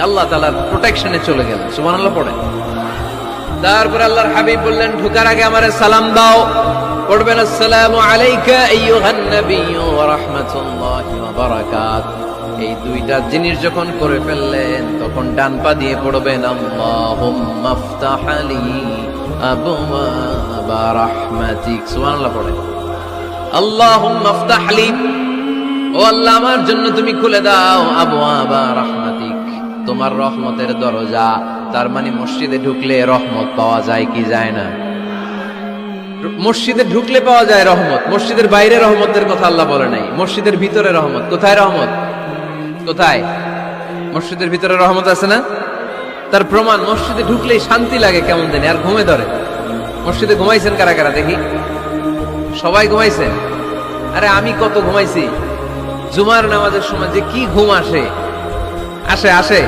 আল্লাহ তাআলার প্রোটেকশনে চলে গেলেন। সুবহানাল্লাহ পড়েন। তারপর আল্লাহর হাবিব বললেন, ঢোকার আগে আমারে সালাম দাও। পড়বেন, আসসালামু আলাইকা আইয়ুহান নাবিয়্যু ওয়া রাহমাতুল্লাহি ওয়া বারাকাতুহু। এই দুইটা জিনিস যখন করে ফেললেন, তখন ডান পা দিয়ে পড়বেন, আল্লাহুম্মা আফতাহ লি আবওয়াবা রাহমাতিক। সুবহানাল্লাহ পড়েন। আল্লাহুম্মা আফতাহ লি, ও আল্লাহ আমার জন্য তুমি খুলে দাও আবওয়াবা রাহমাতিক, তোমার রহমতের দরজা। তার মানে মসজিদে ঢুকলে রহমত পাওয়া যায় কি যায় না? মসজিদে ঢুকলে পাওয়া যায় রহমত, মসজিদের বাইরে রহমতের কথা আল্লাহ বলে নাই। মসজিদের ভিতরে রহমত। কোথায় রহমত? কোথায়? মসজিদের ভিতরে রহমত আছে না? তার প্রমাণ, মসজিদে ঢুকলেই শান্তি লাগে কেমন জানি, আর ঘুমে ধরে। মসজিদে ঘুমাইছেন কারা কারা দেখি? সবাই ঘুমাইছেন? আরে আমি কত ঘুমাইছি। জুমার নামাজের সময় যে কি ঘুম আসে, আসে আসে